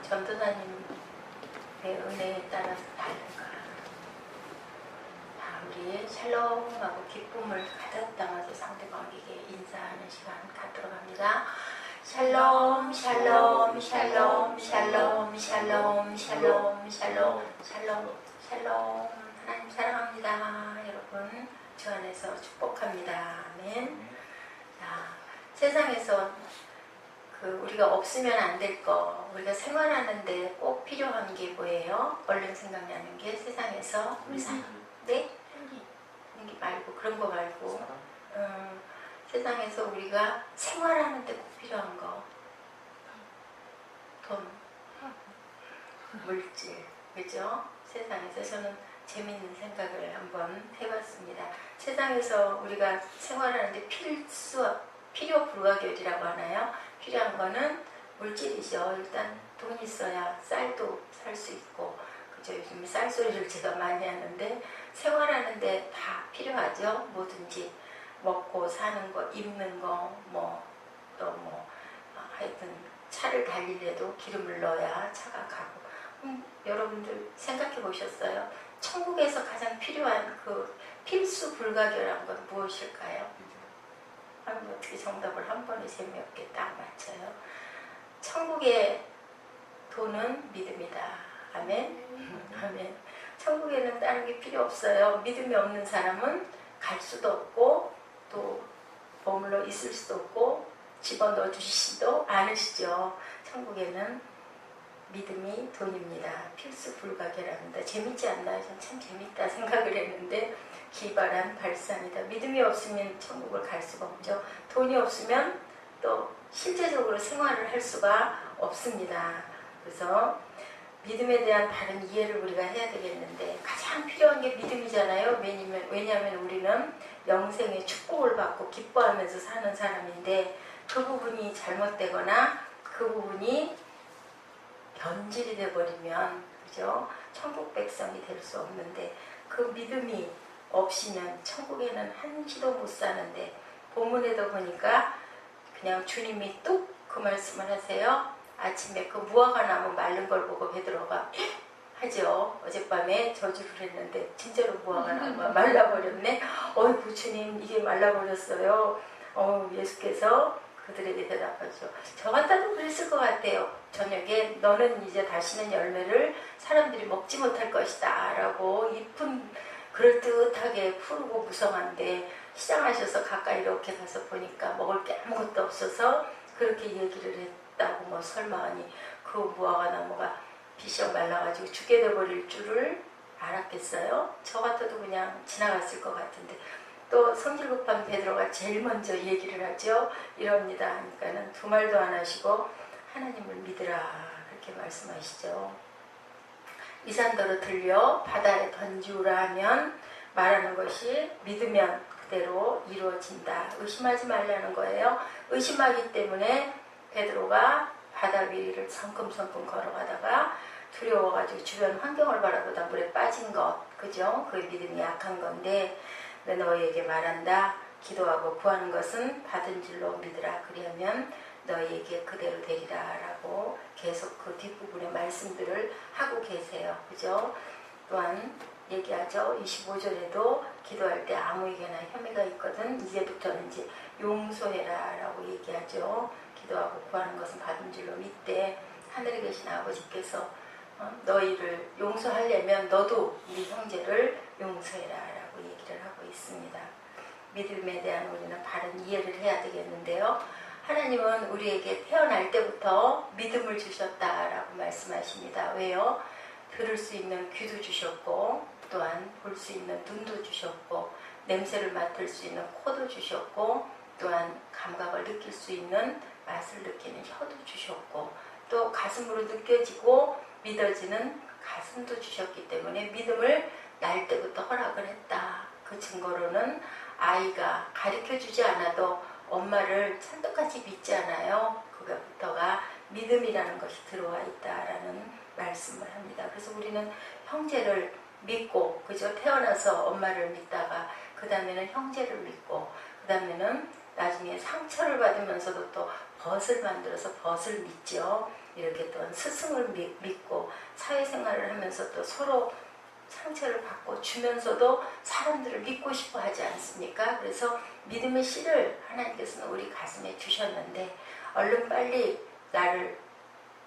전도사님의 은혜에 따라서 다른가. 우리 샬롬하고 기쁨을 가득 담아서 상대방에게 인사하는 시간 갖도록 합니다. 샬롬 샬롬 샬롬 샬롬 샬롬 샬롬 샬롬 샬롬 샬롬. 하나님 사랑합니다. 여러분 주 안에서 축복합니다. 아멘. 자, 세상에서 우리가 없으면 안 될 거, 우리가 생활하는데 꼭 필요한 게 뭐예요? 얼른 생각나는 게 세상에서 우리 사람. 네? 생기 말고 그런 거 말고 세상에서 우리가 생활하는데 꼭 필요한 거, 돈, 물질, 그죠? 세상에서 저는 재미있는 생각을 한번 해봤습니다. 세상에서 우리가 생활하는데 필요 불가결이라고 하나요? 필요한 거는 물질이죠. 일단 돈 있어야 쌀도 살 수 있고, 그죠? 요즘 쌀소리를 제가 많이 하는데 생활하는데 다 필요하죠. 뭐든지 먹고 사는 거, 입는 거, 하여튼 차를 달리려도 기름을 넣어야 차가 가고. 여러분들 생각해 보셨어요? 천국에서 가장 필요한 그 필수 불가결한 건 무엇일까요? 어떻게 정답을 한 번에 재미없게 딱 맞춰요? 천국의 돈은 믿음이다. 아멘? 아멘. 천국에는 다른 게 필요 없어요. 믿음이 없는 사람은 갈 수도 없고 또 머물러 있을 수도 없고 집어넣어 주시지도 않으시죠. 천국에는 믿음이 돈입니다. 필수 불가결합니다. 재밌지 않나요? 전 참 재밌다 생각을 했는데 기발한 발상이다. 믿음이 없으면 천국을 갈 수가 없죠. 돈이 없으면 또 실제적으로 생활을 할 수가 없습니다. 그래서 믿음에 대한 바른 이해를 우리가 해야 되겠는데 가장 필요한 게 믿음이잖아요. 왜냐하면 우리는 영생의 축복을 받고 기뻐하면서 사는 사람인데 그 부분이 잘못되거나 그 부분이 변질이 되어버리면, 그죠? 천국 백성이 될 수 없는데 그 믿음이 없이는 천국에는 한시도 못 사는데, 본문에도 보니까 그냥 주님이 뚝 그 말씀을 하세요. 아침에 그 무화과 나무 마른 걸 보고 베드로가 하죠. 어젯밤에 저주를 했는데 진짜로 무화과 나무가 말라버렸네. 어이구 주님, 이게 말라버렸어요. 예수께서 그들에게 대답하죠. 저 같아도 그랬을 것 같아요. 저녁에 너는 이제 다시는 열매를 사람들이 먹지 못할 것이다 라고 잎은 그럴듯하게 푸르고 무성한데 시장하셔서 가까이 이렇게 가서 보니까 먹을 게 아무것도 없어서 그렇게 얘기를 했다고 설마하니 그 무화과 나무가 비셔 말라가지고 죽게 돼버릴 줄을 알았겠어요? 저 같아도 그냥 지나갔을 것 같은데 또 성질 급한 베드로가 제일 먼저 얘기를 하죠. 이럽니다 하니까는 두 말도 안 하시고 하나님을 믿으라 그렇게 말씀하시죠. 이 산더러 들려 바다에 던지우라 하면 말하는 것이 믿으면 그대로 이루어진다. 의심하지 말라는 거예요. 의심하기 때문에 베드로가 바다 위를 성큼성큼 걸어가다가 두려워가지고 주변 환경을 바라보다 물에 빠진 것, 그죠? 그 믿음이 약한 건데 내 너희에게 말한다. 기도하고 구하는 것은 받은 줄로 믿으라. 그리하면 너희에게 그대로 되리라 라고 계속 그 뒷부분의 말씀들을 하고 계세요. 그죠? 또한 얘기하죠. 25절에도 기도할 때 아무에게나 혐의가 있거든 이제부터는 이제 용서해라 라고 얘기하죠. 기도하고 구하는 것은 받은 줄로 믿되 하늘에 계신 아버지께서 너희를 용서하려면 너도 네 형제를 용서해라 라고 얘기를 하고 있습니다. 믿음에 대한 우리는 바른 이해를 해야 되겠는데요. 하나님은 우리에게 태어날 때부터 믿음을 주셨다라고 말씀하십니다. 왜요? 들을 수 있는 귀도 주셨고 또한 볼 수 있는 눈도 주셨고 냄새를 맡을 수 있는 코도 주셨고 또한 감각을 느낄 수 있는 맛을 느끼는 혀도 주셨고 또 가슴으로 느껴지고 믿어지는 가슴도 주셨기 때문에 믿음을 날 때부터 허락을 했다. 그 증거로는 아이가 가르쳐주지 않아도 엄마를 찰떡같이 믿지 않아요. 그것부터가 믿음이라는 것이 들어와 있다라는 말씀을 합니다. 그래서 우리는 형제를 믿고, 그죠? 태어나서 엄마를 믿다가 그 다음에는 형제를 믿고 그 다음에는 나중에 상처를 받으면서도 또 벗을 만들어서 벗을 믿죠. 이렇게 또 스승을 믿고 사회생활을 하면서 또 서로 상처를 받고 주면서도 사람들을 믿고 싶어 하지 않습니까? 그래서 믿음의 씨를 하나님께서는 우리 가슴에 주셨는데 얼른 빨리 나를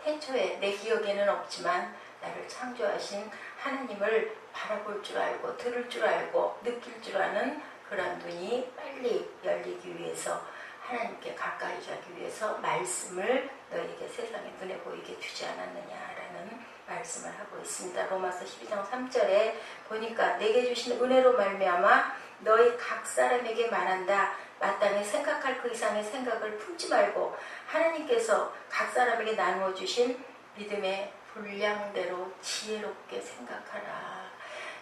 태초에 내 기억에는 없지만 나를 창조하신 하나님을 바라볼 줄 알고 들을 줄 알고 느낄 줄 아는 그런 눈이 빨리 열리기 위해서 하나님께 가까이 가기 위해서 말씀을 너에게 세상에 눈에 보이게 주지 않았느냐라는 말씀을 하고 있습니다. 로마서 12장 3절에 보니까 내게 주신 은혜로 말미암아 너희 각 사람에게 말한다. 마땅히 생각할 그 이상의 생각을 품지 말고 하나님께서 각 사람에게 나누어 주신 믿음의 분량대로 지혜롭게 생각하라.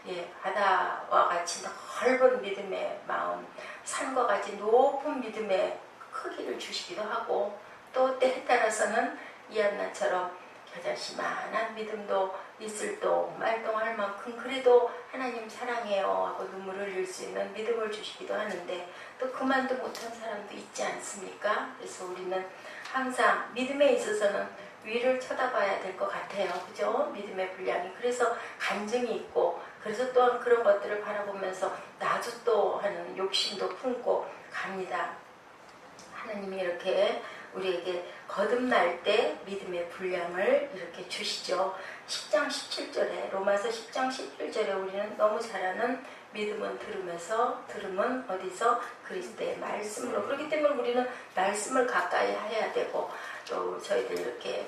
예, 바다와 같이 넓은 믿음의 마음, 산과 같이 높은 믿음의 크기를 주시기도 하고 또 때에 따라서는 이한나처럼 겨자씨만한 믿음도 있을 동 말동할 만큼 그래도 하나님 사랑해요 하고 눈물을 흘릴 수 있는 믿음을 주시기도 하는데 또 그만도 못한 사람도 있지 않습니까? 그래서 우리는 항상 믿음에 있어서는 위를 쳐다봐야 될 것 같아요. 그죠? 믿음의 분량이. 그래서 간증이 있고 그래서 또한 그런 것들을 바라보면서 나도 또 하는 욕심도 품고 갑니다. 하나님이 이렇게 우리에게 거듭날 때 믿음의 분량을 이렇게 주시죠. 10장 17절에 로마서 10장 17절에 우리는 너무 잘 아는 믿음은 들으면서 들음은 어디서? 그리스도의 말씀으로. 그렇기 때문에 우리는 말씀을 가까이 해야 되고 또 저희들 이렇게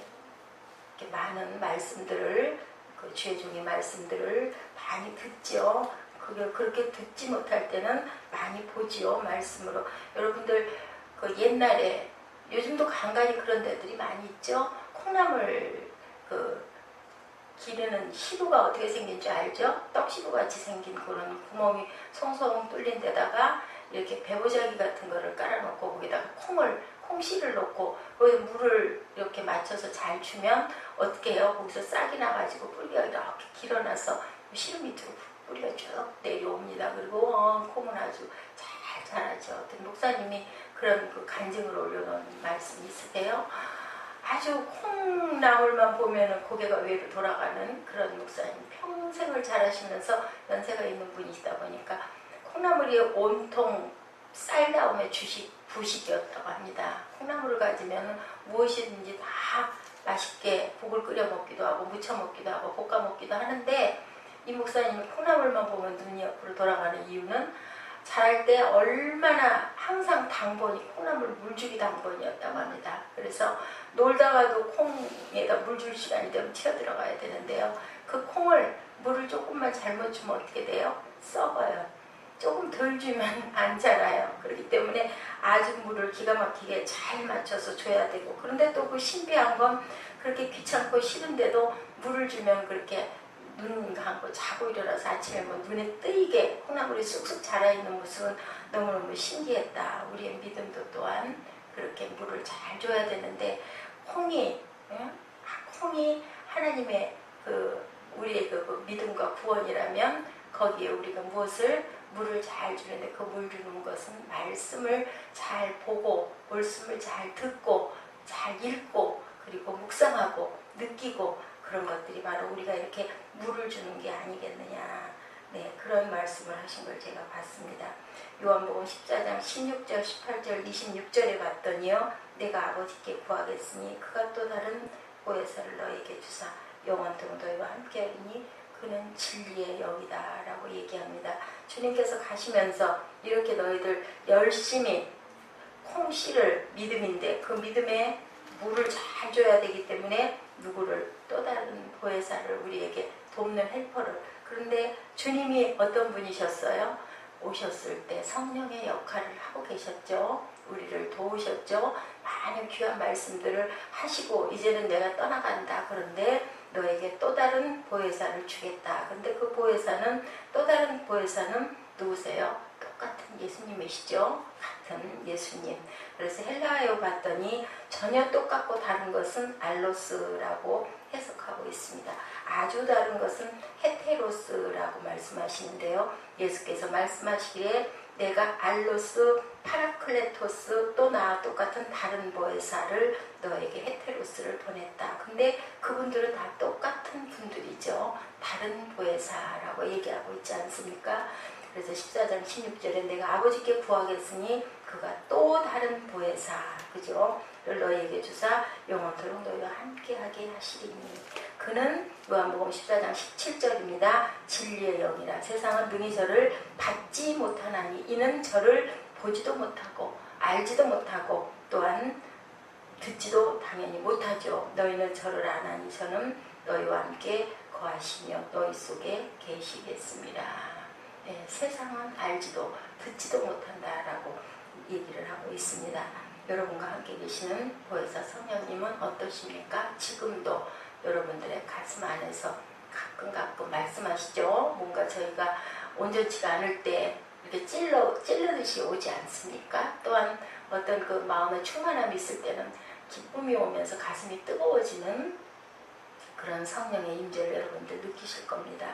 많은 말씀들을 그 주의 종의 말씀들을 많이 듣죠. 그게 그렇게 듣지 못할 때는 많이 보지요. 말씀으로. 여러분들 그 옛날에 요즘도 간간히 그런 데들이 많이 있죠. 콩나물 그 기르는 시루가 어떻게 생긴 줄 알죠? 떡시루 같이 생긴 그런 구멍이 송송 뚫린 데다가 이렇게 배보자기 같은 거를 깔아놓고 거기다가 콩씨를 넣고 거기에 물을 이렇게 맞춰서 잘 주면 어떻게 해요? 거기서 싹이 나가지고 뿌리가 이렇게 길어나서 시루 밑으로 뿌리가 쭉 내려옵니다. 그리고 콩은 아주 잘 자라죠. 어떤 목사님이 그런 그 간증을 올려놓은 말씀이 있으세요? 아주 콩나물만 보면은 고개가 위로 돌아가는 그런 목사님, 평생을 잘하시면서 연세가 있는 분이시다 보니까 콩나물이 온통 쌀 다음에 부식이었다고 합니다. 콩나물을 가지면 무엇이든지 다 맛있게 국을 끓여 먹기도 하고 무쳐 먹기도 하고 볶아 먹기도 하는데 이 목사님이 콩나물만 보면 눈이 옆으로 돌아가는 이유는 자랄 때 얼마나 항상 당번이 콩나물 물주기 당번이었다고 합니다. 그래서 놀다가도 콩에다 물 줄 시간이 되면 튀어들어가야 되는데요. 그 콩을 물을 조금만 잘못 주면 어떻게 돼요? 썩어요. 조금 덜 주면 안 자라요. 그렇기 때문에 아주 물을 기가 막히게 잘 맞춰서 줘야 되고 그런데 또 그 신비한 건 그렇게 귀찮고 싫은데도 물을 주면 그렇게 눈 감고 자고 일어나서 아침에 뭐 눈에 뜨이게 콩나물이 쑥쑥 자라있는 모습은 너무너무 신기했다. 우리의 믿음도 또한 그렇게 물을 잘 줘야 되는데 콩이 하나님의 우리의 그 믿음과 구원이라면 거기에 우리가 물을 잘 주는데 그 물 주는 것은 말씀을 잘 보고 말씀을 잘 듣고 잘 읽고 그리고 묵상하고 느끼고 그런 것들이 바로 우리가 이렇게 물을 주는 게 아니겠느냐. 네, 그런 말씀을 하신 걸 제가 봤습니다. 요한복음 14장 16절, 18절, 26절에 봤더니요. 내가 아버지께 구하겠으니 그가 또 다른 보혜사를 너에게 주사 영원토록 너희와 함께하리니 그는 진리의 영이다 라고 얘기합니다. 주님께서 가시면서 이렇게 너희들 열심히 콩씨를 믿음인데 그 믿음에 물을 잘 줘야 되기 때문에 누구를 또 다른 보혜사를 우리에게 돕는 헬퍼를 그런데 주님이 어떤 분이셨어요? 오셨을 때 성령의 역할을 하고 계셨죠. 우리를 도우셨죠. 많은 귀한 말씀들을 하시고 이제는 내가 떠나간다. 그런데 너에게 또 다른 보혜사를 주겠다. 그런데 그 보혜사는 또 다른 보혜사는 누구세요? 똑같은 예수님이시죠. 같은 예수님. 그래서 헬라어에 봤더니 전혀 똑같고 다른 것은 알로스라고 해석하고 있습니다. 아주 다른 것은 헤테로스라고 말씀하시는데요. 예수께서 말씀하시기에 내가 알로스 파라클레토스 또 나와 똑같은 다른 보혜사를 너에게 헤테로스를 보냈다. 근데 그분들은 다 똑같은 분들이죠. 다른 보혜사라고 얘기하고 있지 않습니까? 그래서 14장 16절에 내가 아버지께 구하겠으니 그가 또 다른 보혜사, 그죠? 를 너희에게 주사 영원토록 너희와 함께하게 하시리니 그는 요한복음 14장 17절입니다. 진리의 영이라 세상은 능히 저를 받지 못하나니 이는 저를 보지도 못하고 알지도 못하고 또한 듣지도 당연히 못하죠. 너희는 저를 아나니 저는 너희와 함께 거하시며 너희 속에 계시겠습니다. 네, 세상은 알지도 듣지도 못한다라고 얘기를 하고 있습니다. 여러분과 함께 계시는 보혜사 성령님은 어떠십니까? 지금도 여러분들의 가슴 안에서 가끔 말씀하시죠. 뭔가 저희가 온전치가 않을 때 이렇게 찔르듯이 오지 않습니까? 또한 어떤 그 마음의 충만함이 있을 때는 기쁨이 오면서 가슴이 뜨거워지는 그런 성령의 임재를 여러분들 느끼실 겁니다.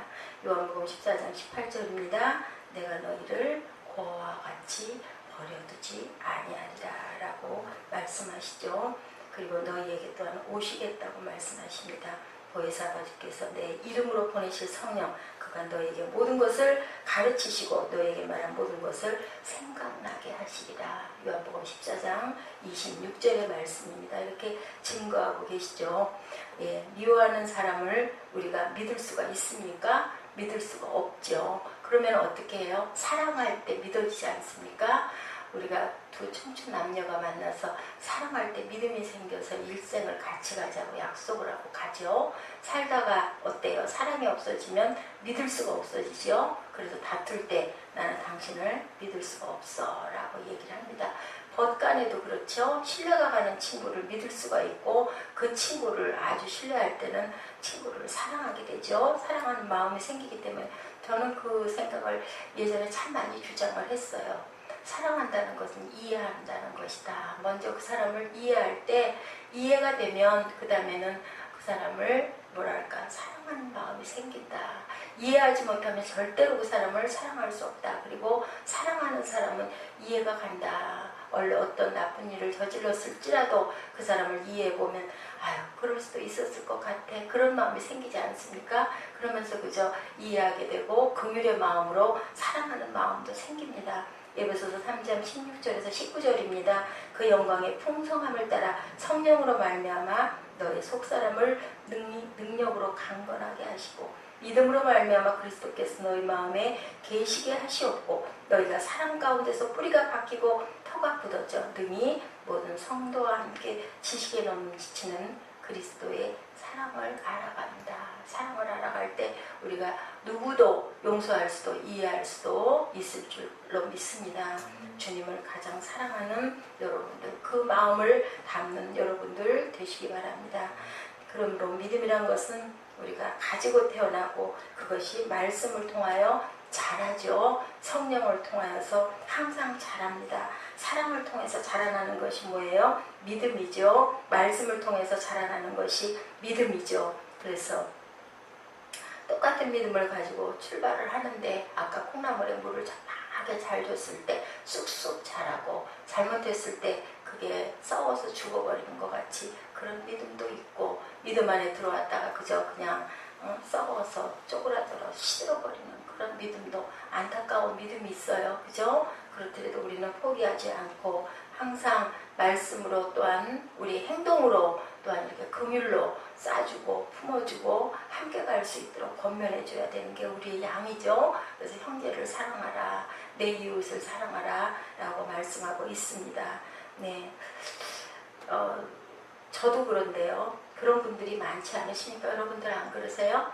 요한복음 14장 18절입니다. 내가 너희를 고아와 같이 버려두지 아니하리라 라고 말씀하시죠. 그리고 너희에게 또한 오시겠다고 말씀하십니다. 보혜사 아버지께서 내 이름으로 보내실 성령 그가 너희에게 모든 것을 가르치시고 너희에게 말한 모든 것을 생각나게 하시리라. 요한복음 14장 26절의 말씀입니다. 이렇게 증거하고 계시죠. 예, 미워하는 사람을 우리가 믿을 수가 있습니까? 믿을 수가 없죠. 그러면 어떻게 해요? 사랑할 때 믿어지지 않습니까? 우리가 두 청춘 남녀가 만나서 사랑할 때 믿음이 생겨서 일생을 같이 가자고 약속을 하고 가죠. 살다가 어때요? 사랑이 없어지면 믿을 수가 없어지죠. 그래서 다툴 때 나는 당신을 믿을 수가 없어 라고 얘기를 합니다. 벗간에도 그렇죠. 신뢰가 가는 친구를 믿을 수가 있고 그 친구를 아주 신뢰할 때는 친구를 사랑하게 되죠. 사랑하는 마음이 생기기 때문에 저는 그 생각을 예전에 참 많이 주장을 했어요. 사랑한다는 것은 이해한다는 것이다. 먼저 그 사람을 이해할 때 이해가 되면 그 다음에는 그 사람을 뭐랄까 사랑하는 마음이 생긴다. 이해하지 못하면 절대로 그 사람을 사랑할 수 없다. 그리고 사랑하는 사람은 이해가 간다. 원래 어떤 나쁜 일을 저질렀을지라도 그 사람을 이해해보면 아유 그럴 수도 있었을 것 같아. 그런 마음이 생기지 않습니까? 그러면서 그저 이해하게 되고 긍휼의 마음으로 사랑하는 마음도 생깁니다. 에베소서 3장 16절에서 19절입니다. 그 영광의 풍성함을 따라 성령으로 말미암아 너의 속사람을 능력으로 강건하게 하시고 믿음으로 말미암아 그리스도께서 너희 마음에 계시게 하시옵고 너희가 사랑 가운데서 뿌리가 박히고 터가 굳어져 능히 모든 성도와 함께 지식에 넘치는 그리스도의 사랑을 알아간다. 사랑을 알아갈 때 우리가 누구도 용서할 수도 이해할 수도 있을 줄로 믿습니다. 주님을 가장 사랑하는 여러분들, 그 마음을 담는 여러분들 되시기 바랍니다. 그러므로 믿음이란 것은 우리가 가지고 태어나고 그것이 말씀을 통하여 자라죠. 성령을 통하여서 항상 자랍니다. 사랑을 통해서 자라나는 것이 뭐예요? 믿음이죠. 말씀을 통해서 자라나는 것이 믿음이죠. 그래서 똑같은 믿음을 가지고 출발을 하는데 아까 콩나물에 물을 자하게 잘 줬을 때 쑥쑥 자라고 잘못했을 때 그게 썩어서 죽어버리는 것 같이 그런 믿음도 있고 믿음 안에 들어왔다가 그저 그냥 썩어서 쪼그라들어 시들어버리는 그런 믿음도 안타까운 믿음이 있어요. 그죠? 그렇더라도 우리는 포기하지 않고 항상 말씀으로 또한 우리 행동으로 또한 이렇게 긍휼로 싸주고 품어주고 함께 갈 수 있도록 권면해줘야 되는 게 우리의 양이죠. 그래서 형제를 사랑하라, 내 이웃을 사랑하라 라고 말씀하고 있습니다. 네, 저도 그런데요. 그런 분들이 많지 않으십니까? 여러분들 안 그러세요?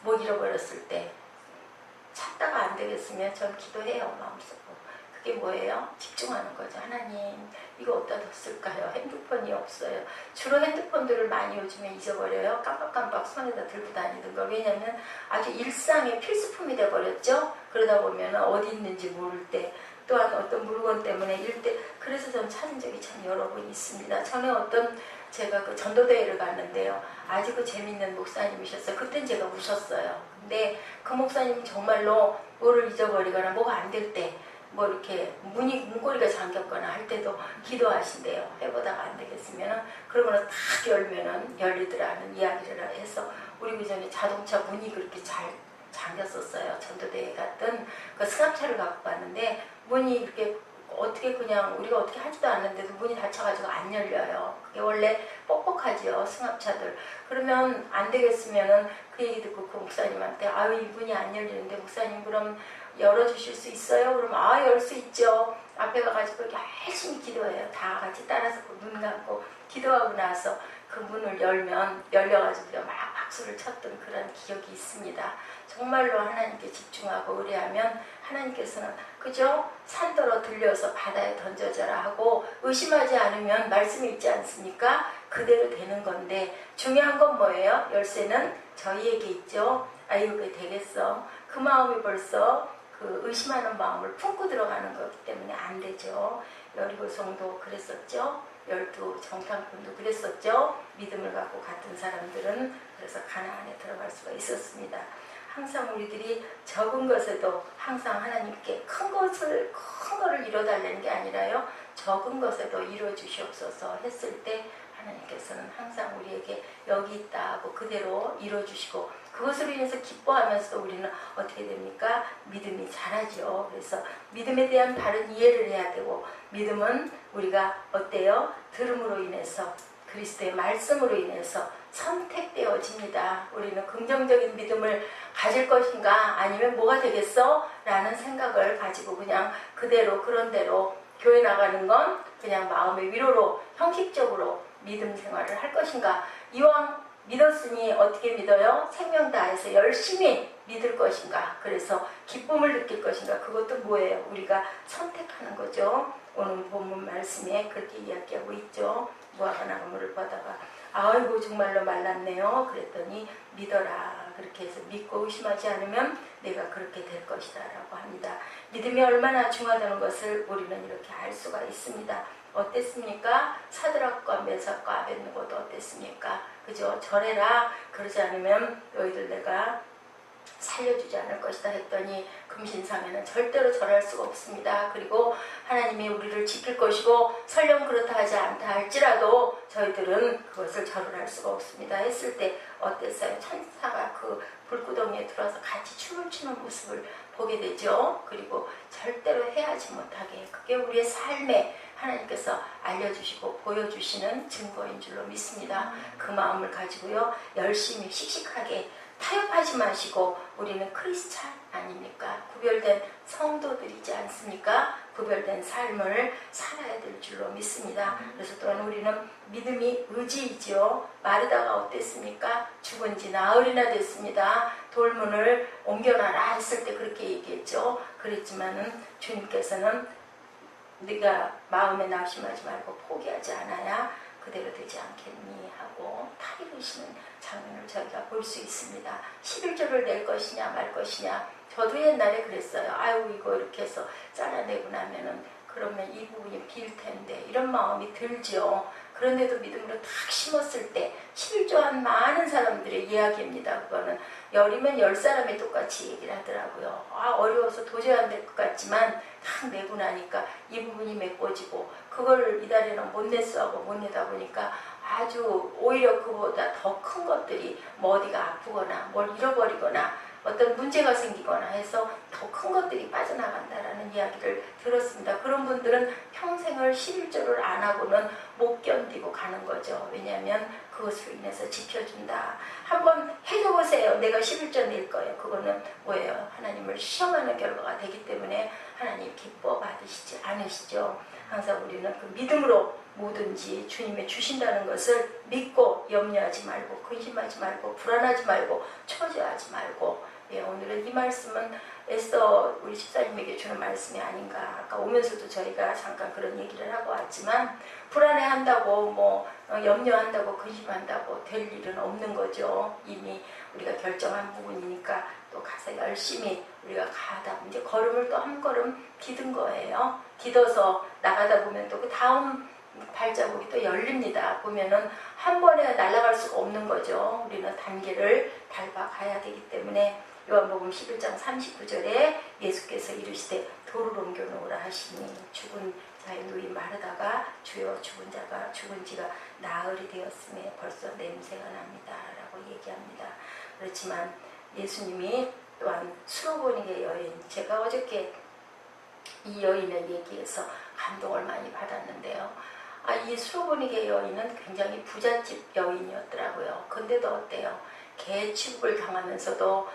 뭐 잃어버렸을 때 찾다가 안 되겠으면 전 기도해요. 마음속으로. 그게 뭐예요? 집중하는 거죠. 하나님 이거 어디다 뒀을까요? 핸드폰이 없어요. 주로 핸드폰들을 많이 요즘에 잊어버려요. 깜빡깜빡 손에다 들고 다니는 걸. 왜냐하면 아주 일상의 필수품이 돼버렸죠. 그러다 보면 어디 있는지 모를 때 또한 어떤 물건 때문에 그래서 전 찾은 적이 참 여러 번 있습니다. 전에 제가 그 전도대회를 갔는데요. 아주 그 재밌는 목사님이셨어요. 그땐 제가 우셨어요. 근데 그 목사님이 정말로 뭐를 잊어버리거나 뭐가 안 될 때 뭐 이렇게 문고리가 잠겼거나 할 때도 기도하신대요. 해보다가 안 되겠으면은 그러고는 탁 열면은 열리더라는 이야기를 해서 우리 그 전에 자동차 문이 그렇게 잘 잠겼었어요. 전도대회 갔던 그 승합차를 갖고 갔는데 문이 이렇게 어떻게 그냥 우리가 어떻게 하지도 않는데도 문이 닫혀가지고 안 열려요. 그게 원래 뻑뻑하지요, 승합차들. 그러면 안 되겠으면은 그 얘기 듣고 그 목사님한테 아유 이 문이 안 열리는데 목사님 그럼 열어주실 수 있어요? 그럼 아 열 수 있죠. 앞에 가가지고 열심히 기도해요. 다 같이 따라서 눈 감고 기도하고 나서 그 문을 열면 열려가지고 막 박수를 쳤던 그런 기억이 있습니다. 정말로 하나님께 집중하고 의뢰하면 하나님께서는 그죠? 산더러 들려서 바다에 던져져라 하고 의심하지 않으면 말씀이 있지 않습니까? 그대로 되는 건데 중요한 건 뭐예요? 열쇠는 저희에게 있죠. 아유 그게 되겠어. 그 마음이 벌써 그 의심하는 마음을 품고 들어가는 거기 때문에 안 되죠. 여리고성도 그랬었죠. 12 정탐꾼도 그랬었죠. 믿음을 갖고 갔던 사람들은 그래서 가나안에 들어갈 수가 있었습니다. 항상 우리들이 적은 것에도 항상 하나님께 큰 거를 이뤄달라는 게 아니라요. 적은 것에도 이뤄주시옵소서 했을 때 하나님께서는 항상 우리에게 여기 있다 하고 그대로 이뤄주시고 그것으로 인해서 기뻐하면서도 우리는 어떻게 됩니까? 믿음이 자라죠. 그래서 믿음에 대한 바른 이해를 해야 되고 믿음은 우리가 어때요? 들음으로 인해서 그리스도의 말씀으로 인해서 선택되어집니다. 우리는 긍정적인 믿음을 가질 것인가 아니면 뭐가 되겠어? 라는 생각을 가지고 그냥 그대로 그런 대로 교회 나가는 건 그냥 마음의 위로로 형식적으로 믿음 생활을 할 것인가. 이왕 믿었으니 어떻게 믿어요? 생명 다해서 열심히 믿을 것인가. 그래서 기쁨을 느낄 것인가. 그것도 뭐예요? 우리가 선택하는 거죠. 오늘 본문 말씀에 그렇게 이야기하고 있죠. 무화과 나무를 보다가 아이고 정말로 말랐네요. 그랬더니 믿어라. 그렇게 해서 믿고 의심하지 않으면 내가 그렇게 될 것이다 라고 합니다. 믿음이 얼마나 중요하다는 것을 우리는 이렇게 알 수가 있습니다. 어땠습니까? 사드락과 메삭과 아벳느고도 어땠습니까? 그죠? 절해라. 그러지 않으면 너희들 내가 살려주지 않을 것이다 했더니 금신상에는 절대로 절할 수가 없습니다. 그리고 하나님이 우리를 지킬 것이고 설령 그렇다 하지 않다 할지라도 저희들은 그것을 절을 할 수가 없습니다 했을 때 어땠어요? 천사가 그 불구덩이에 들어와서 같이 춤을 추는 모습을 보게 되죠. 그리고 절대로 해하지 못하게 그게 우리의 삶에 하나님께서 알려주시고 보여주시는 증거인 줄로 믿습니다. 그 마음을 가지고요 열심히 씩씩하게 타협하지 마시고 우리는 크리스찬 아닙니까? 구별된 성도들이지 않습니까? 구별된 삶을 살아야 될 줄로 믿습니다. 그래서 또한 우리는 믿음이 의지이죠. 마르다가 어땠습니까? 죽은 지 나흘이나 됐습니다. 돌문을 옮겨놔라 했을 때 그렇게 얘기했죠. 그랬지만은 주님께서는 네가 마음에 낙심하지 말고 포기하지 않아야 그대로 되지 않겠니 하고 타이르시는 장면을 저희가 볼 수 있습니다. 11조를 낼 것이냐 말 것이냐 저도 옛날에 그랬어요. 아유 이거 이렇게 해서 잘라내고 나면은 그러면 이 부분이 빌 텐데 이런 마음이 들지요. 그런데도 믿음으로 탁 심었을 때 11조 한 많은 사람들의 이야기입니다. 그거는 열이면 10사람이 똑같이 얘기를 하더라고요. 아 어려워서 도저히 안 될 것 같지만 탁 내고 나니까 이 부분이 메꿔지고 그걸 이달에는 못 냈어 하고 못 내다 보니까 아주 오히려 그보다 더 큰 것들이 뭐 어디가 아프거나 뭘 잃어버리거나 어떤 문제가 생기거나 해서 더 큰 것들이 빠져나간다라는 이야기를 들었습니다. 그런 분들은 평생을 11조를 안 하고는 못 견디고 가는 거죠. 왜냐하면 그것으로 인해서 지켜준다. 한번 해줘보세요. 내가 11조 낼 거예요. 그거는 뭐예요? 하나님을 시험하는 결과가 되기 때문에 하나님 기뻐 받으시지 않으시죠. 항상 우리는 그 믿음으로 뭐든지 주님이 주신다는 것을 믿고 염려하지 말고 근심하지 말고 불안하지 말고 초조하지 말고 예, 오늘은 이 말씀은 에스더 우리 집사님에게 주는 말씀이 아닌가. 아까 오면서도 저희가 잠깐 그런 얘기를 하고 왔지만 불안해한다고 뭐 염려한다고 근심한다고 될 일은 없는 거죠. 이미 우리가 결정한 부분이니까 또 가서 열심히 우리가 가다 이제 걸음을 또 한 걸음 디딘 거예요. 디뎌서 나가다 보면 또 그 다음 발자국이 또 열립니다. 보면은 한 번에 날아갈 수가 없는 거죠. 우리는 단계를 밟아 가야 되기 때문에 요한복음 11장 39절에 예수께서 이르시되 돌을 옮겨 놓으라 하시니 죽은 자의 누이 마르다가 주여 죽은 지가 나흘이 되었음에 벌써 냄새가 납니다 라고 얘기합니다. 그렇지만 예수님이 또한 수로보니게 여인, 제가 어저께 이 여인을 얘기해서 감동을 많이 받았는데요. 이 수로보니게 여인은 굉장히 부잣집 여인이었더라고요. 근데도 어때요? 개 취급을 당하면서도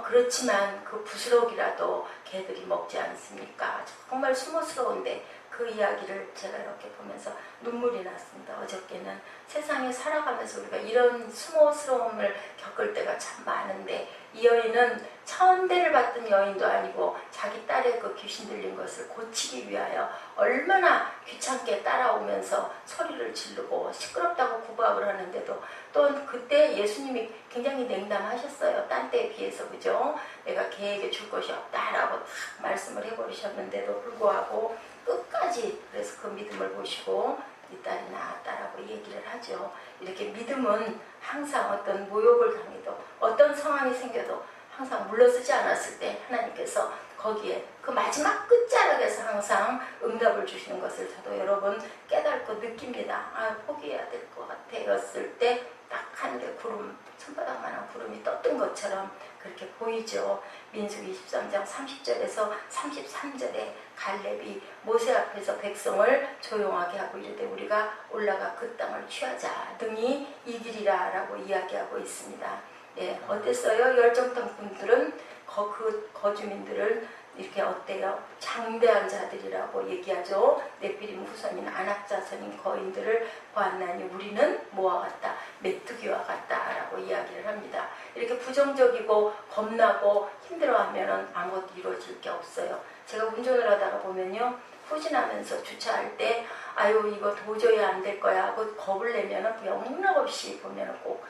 그렇지만 그 부스러기라도 개들이 먹지 않습니까? 정말 수모스러운데 그 이야기를 제가 이렇게 보면서 눈물이 났습니다. 어저께는 세상에 살아가면서 우리가 이런 수모스러움을 겪을 때가 참 많은데 이 여인은 천대를 받던 여인도 아니고 자기 딸의 그 귀신 들린 것을 고치기 위하여 얼마나 귀찮게 따라오면서 소리를 지르고 시끄럽다고 구박을 하는데도 또 그때 예수님이 굉장히 냉담하셨어요. 딴 때에 비해서, 그죠? 내가 개에게 줄 것이 없다라고 말씀을 해버리셨는데도 불구하고 끝까지 그래서 그 믿음을 보시고 네 딸이 나았다라고 얘기를 하죠. 이렇게 믿음은 항상 어떤 모욕을 당해도 어떤 상황이 생겨도 항상 물러서지 않았을 때 하나님께서 거기에 그 마지막 끝자락에서 항상 응답을 주시는 것을 저도 여러 번 깨닫고 느낍니다. 포기해야 될 것 같았을 때 딱 하늘에 구름, 손바닥만한 구름이 떴던 것처럼 그렇게 보이죠. 민수기 23장 30절에서 33절에 갈렙이 모세 앞에서 백성을 조용하게 하고 이르되 우리가 올라가 그 땅을 취하자 등이 이기리라 라고 이야기하고 있습니다. 네, 어땠어요? 열정통 분들은 그 거주민들을 이렇게 어때요? 장대한 자들이라고 얘기하죠. 넷비림 후손인 아낙 자손인 거인들을 보았나니 우리는 뭐와 같다? 메뚜기와 같다라고 이야기를 합니다. 이렇게 부정적이고 겁나고 힘들어하면 아무것도 이루어질 게 없어요. 제가 운전을 하다가 보면요, 후진하면서 주차할 때 아유 이거 도저히 안 될 거야 하고 겁을 내면은 영락없이 보면은 꼭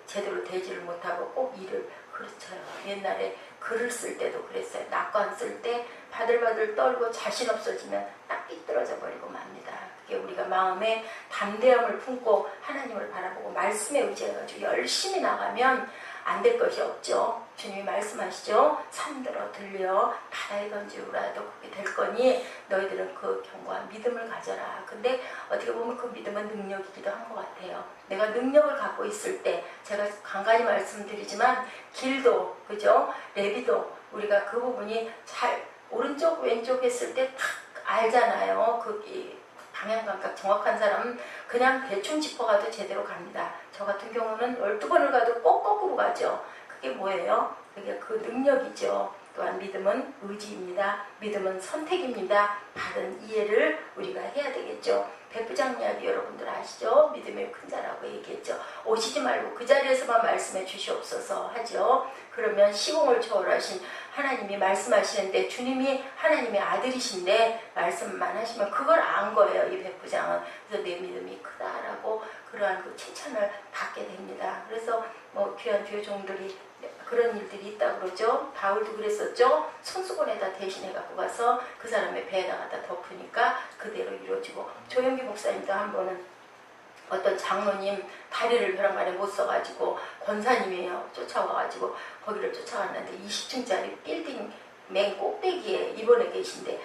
제대로 되지를 못하고 꼭 일을 그렇죠. 옛날에 글을 쓸 때도 그랬어요. 낙관 쓸 때 바들바들 떨고 자신 없어지면 딱 삐뚤어져 버리고 맙니다. 그게 우리가 마음에 담대함을 품고 하나님을 바라보고 말씀에 의지해가지고 열심히 나가면 안 될 것이 없죠. 주님이 말씀하시죠. 산들어 들려 바다에 던지우라도 그게 될 거니 너희들은 그 견고한 믿음을 가져라. 근데 어떻게 보면 그 믿음은 능력이기도 한 것 같아요. 내가 능력을 갖고 있을 때 제가 간간히 말씀드리지만 길도 그죠? 레비도 우리가 그 부분이 잘 오른쪽 왼쪽 했을 때 탁 알잖아요. 그 방향 감각 정확한 사람은 그냥 대충 짚어가도 제대로 갑니다. 저 같은 경우는 12번을 가도 꼭 거꾸로 가죠. 그게 뭐예요? 그게 그 능력이죠. 또한 믿음은 의지입니다. 믿음은 선택입니다. 바른 이해를 우리가 해야 되겠죠. 백부장 이야기 여러분들 아시죠? 믿음의 큰 자라고 얘기했죠. 오시지 말고 그 자리에서만 말씀해 주시옵소서 하죠. 그러면 시공을 초월하신 하나님이 말씀하시는데 주님이 하나님의 아들이신데 말씀만 하시면 그걸 안 거예요. 이 백부장은. 그래서 내 믿음이 크다라고 그러한 그 칭찬을 받게 됩니다. 그래서 뭐 귀한 교종들이 그런 일들이 있다고 그러죠. 바울도 그랬었죠. 손수건에다 대신해 갖고 가서 그 사람의 배에다가 덮으니까 그대로 이루어지고, 조영기 목사님도 한 번은 어떤 장로님 다리를 벼랑간에 못 써가지고 권사님이에요. 쫓아와가지고 거기를 쫓아갔는데 20층짜리 빌딩 맨 꼭대기에 입원해 계신데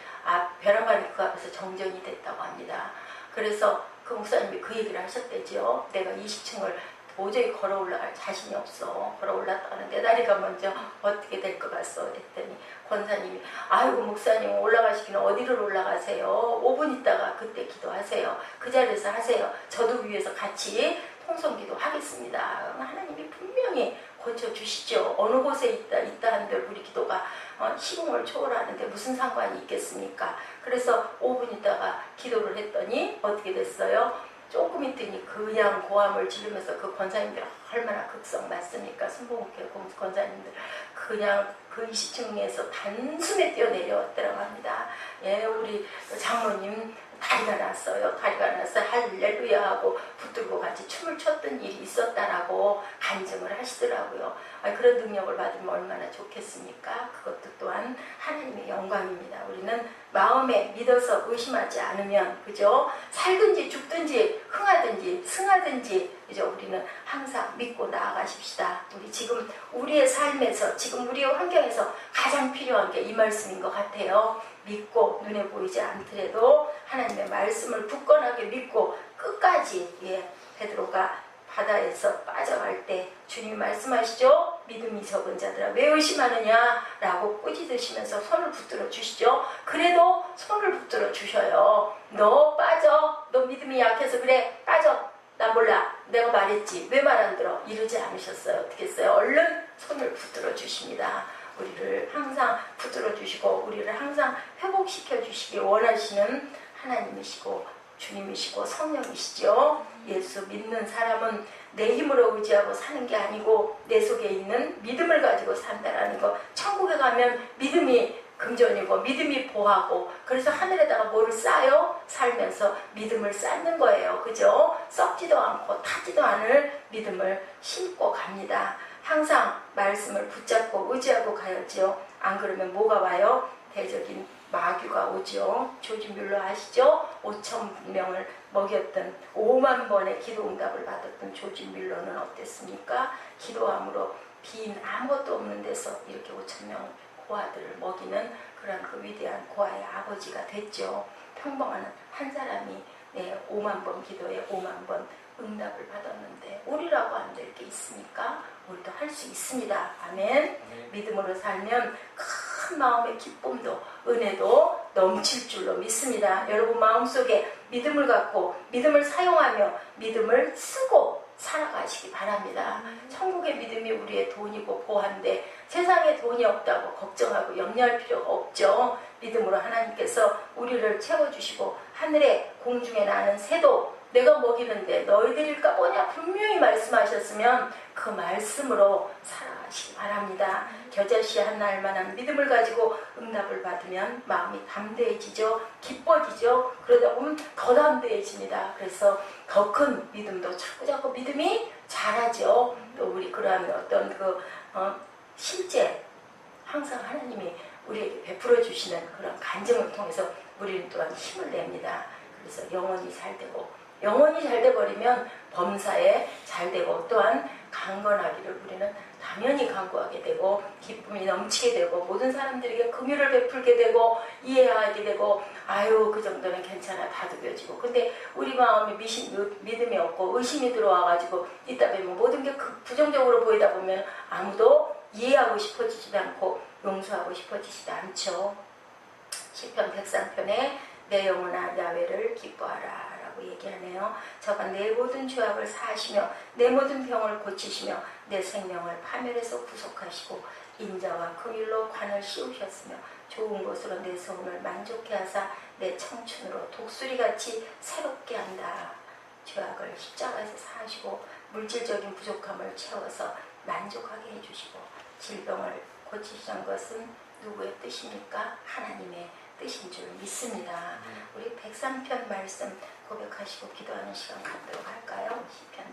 벼랑간에 그 앞에서 정전이 됐다고 합니다. 그래서 그 목사님이 그 얘기를 하셨대죠. 내가 20층을 도저히 걸어 올라갈 자신이 없어. 걸어 올랐다는 내 다리가 먼저 어떻게 될 것 같소? 했더니 권사님이 아이고 목사님 올라가시기는 어디를 올라가세요? 5분 있다가 그때 기도하세요. 그 자리에서 하세요. 저도 위에서 같이 통성기도 하겠습니다. 하나님이 분명히 고쳐주시죠. 어느 곳에 있다 한들 우리 기도가 시공을 초월하는데 무슨 상관이 있겠습니까? 그래서 5분 있다가 기도를 했더니 어떻게 됐어요? 조금 있더니 그냥 고함을 지르면서 그 권사님들 얼마나 극성 많습니까? 순복음교회 권사님들 그냥 그 20층에서 단숨에 뛰어내려왔다고 합니다. 예, 우리 장모님 다리가 났어요. 다리가 나서 할렐루야 하고 붙들고 같이 춤을 췄던 일이 있었다라고 간증을 하시더라고요. 그런 능력을 받으면 얼마나 좋겠습니까? 그것도 또한 하나님의 영광입니다. 우리는 마음에 믿어서 의심하지 않으면 그죠? 살든지 죽든지 흥하든지 승하든지 그죠? 우리는 항상 항상 믿고 나아가십시다. 우리 지금 우리의 삶에서 지금 우리의 환경에서 가장 필요한 게 이 말씀인 것 같아요. 믿고 눈에 보이지 않더라도 하나님의 말씀을 굳건하게 믿고 끝까지 베드로가 바다에서 빠져갈 때 주님이 말씀하시죠. 믿음이 적은 자들아 왜 의심하느냐 라고 꾸짖으시면서 손을 붙들어 주시죠. 그래도 손을 붙들어 주셔요. 너 빠져. 너 믿음이 약해서 그래. 빠져. 나 몰라. 내가 말했지. 왜 말 안 들어? 이러지 않으셨어요. 어떻게 했어요? 얼른 손을 붙들어 주십니다. 우리를 항상 붙들어 주시고 우리를 항상 회복시켜 주시기 원하시는 하나님이시고 주님이시고 성령이시죠. 예수 믿는 사람은 내 힘으로 의지하고 사는 게 아니고 내 속에 있는 믿음을 가지고 산다라는 거. 천국에 가면 믿음이 금전이고 믿음이 보하고 그래서 하늘에다가 뭐를 쌓아요? 살면서 믿음을 쌓는 거예요. 그죠? 썩지도 않고 타지도 않을 믿음을 심고 갑니다. 항상 말씀을 붙잡고 의지하고 가야지요. 안 그러면 뭐가 와요? 대적인 마귀가 오죠. 조지 뮬러 아시죠? 5,000명을 먹였던 5만 번의 기도 응답을 받았던 조지 뮬러는 어땠습니까? 기도함으로 빈 아무것도 없는 데서 이렇게 5,000명 고아들을 먹이는 그런 그 위대한 고아의 아버지가 됐죠. 평범한 한 사람이 5만 번 기도에 5만 번 응답을 받았는데 우리라고 안 될 게 있습니까? 우리도 할 수 있습니다. 아멘. 믿음으로 살면 큰 마음의 기쁨도 은혜도 넘칠 줄로 믿습니다. 여러분 마음속에 믿음을 갖고 믿음을 사용하며 믿음을 쓰고 살아가시기 바랍니다. 천국의 믿음이 우리의 돈이고 보한데 세상에 돈이 없다고 걱정하고 염려할 필요가 없죠. 믿음으로 하나님께서 우리를 채워주시고 하늘에 공중에 나는 새도 내가 먹이는데 너희들일까 뭐냐 분명히 말씀하셨으면 그 말씀으로 살아가시기 바랍니다. 겨자씨 한 날만한 믿음을 가지고 응답을 받으면 마음이 담대해지죠. 기뻐지죠. 그러다 보면 더 담대해집니다. 그래서 더 큰 믿음도 자꾸자꾸 믿음이 자라죠. 또 우리 그러한 어떤 실제 항상 하나님이 우리에게 베풀어 주시는 그런 간증을 통해서 우리는 또한 힘을 냅니다. 그래서 영혼이 잘 되고 영혼이 잘 돼버리면 범사에 잘 되고 또한 강건하기를 우리는 당연히 강구하게 되고 기쁨이 넘치게 되고 모든 사람들에게 긍휼을 베풀게 되고 이해하게 되고 아유 그 정도는 괜찮아 다 두겨지고 근데 우리 마음에 믿음이 없고 의심이 들어와가지고 이따 보면 모든 게 부정적으로 보이다 보면 아무도 이해하고 싶어지지도 않고 용서하고 싶어지지도 않죠. 시편 103편에 내 영혼아 야훼를 기뻐하라 얘기하네요. 저가 내 모든 죄악을 사하시며 내 모든 병을 고치시며 내 생명을 파멸에서 구속하시고 인자와 긍휼로 관을 씌우셨으며 좋은 것으로 내 소원을 만족해 하사 내 청춘으로 독수리같이 새롭게 한다. 죄악을 십자가에서 사하시고 물질적인 부족함을 채워서 만족하게 해주시고 질병을 고치시는 것은 누구의 뜻입니까? 하나님의 뜻인 줄 믿습니다. 우리 103편 말씀 고백하시고 기도하는 시간 갖도록 할까요? 시편